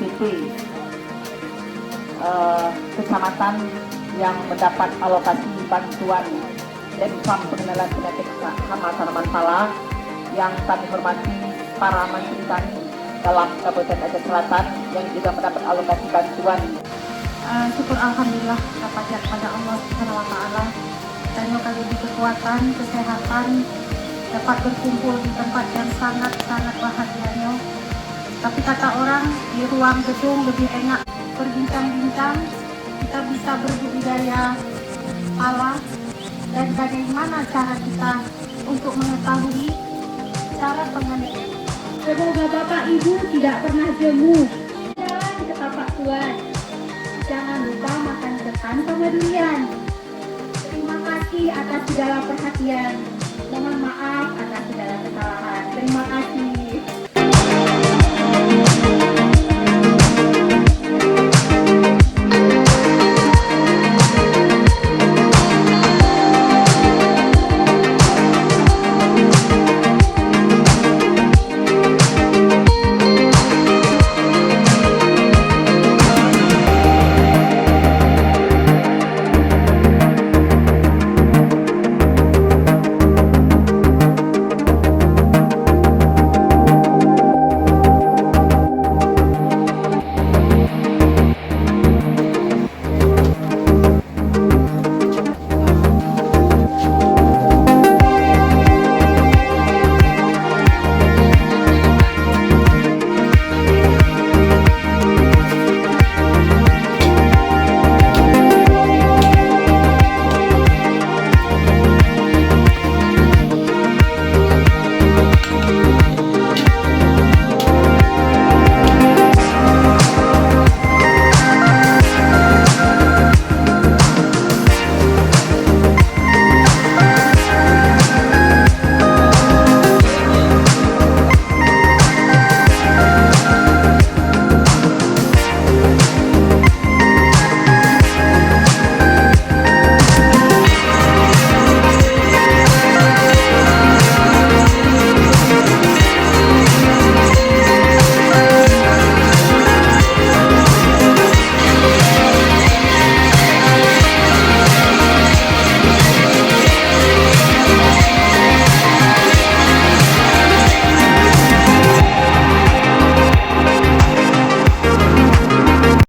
RSPP kecamatan yang mendapat alokasi bantuan Denpam pengenalan penyakit hama tanaman pala, yang kami hormati para menteri kami dalam Kabupaten Aceh Selatan yang juga mendapat alokasi bantuan. Syukur alhamdulillah kita panjat pada Allah Subhanahu wa taala. Saya kali diberi kekuatan, kesehatan, dapat berkumpul di tempat yang sangat bahagianya. Tapi kata orang, di ruang gedung lebih enak berbincang-bincang, kita bisa berbudidaya pala, dan bagaimana cara kita untuk mengetahui cara pengenalan. Semoga Bapak Ibu tidak pernah jemu. Jalan ke tapak Tuhan. Jangan lupa makan ketan sama durian. Terima kasih atas segala perhatian. Mohon maaf atas segala kesalahan. Terima kasih.